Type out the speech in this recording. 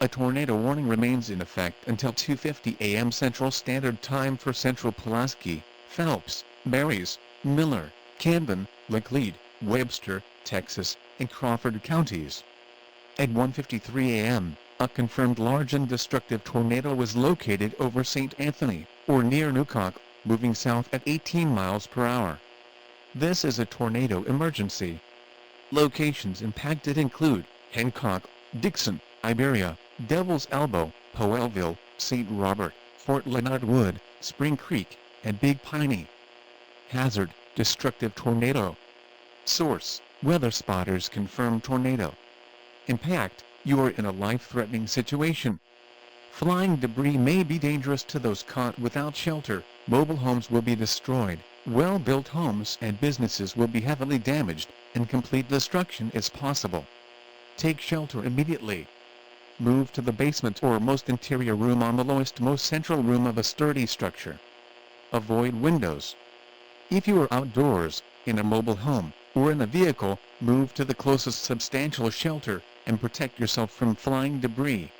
A tornado warning remains in effect until 2:50 a.m. Central Standard Time for Central Pulaski, Phelps, Marys, Miller, Camden, Laclede, Webster, Texas, and Crawford counties. At 1:53 a.m., a confirmed large and destructive tornado was located over St. Anthony, or near Newcock, moving south at 18 miles per hour. This is a tornado emergency. Locations impacted include Hancock, Dixon, Iberia, Devil's Elbow, Powellville, St. Robert, Fort Leonard Wood, Spring Creek, and Big Piney. Hazard: destructive tornado. Source: Weather Spotters confirm tornado. Impact: you are in a life-threatening situation. Flying debris may be dangerous to those caught without shelter. Mobile homes will be destroyed, well-built homes and businesses will be heavily damaged, and complete destruction is possible. Take shelter immediately. Move to the basement or most interior room on the lowest most central room of a sturdy structure. Avoid windows. If you are outdoors, in a mobile home, or in a vehicle, move to the closest substantial shelter, and protect yourself from flying debris.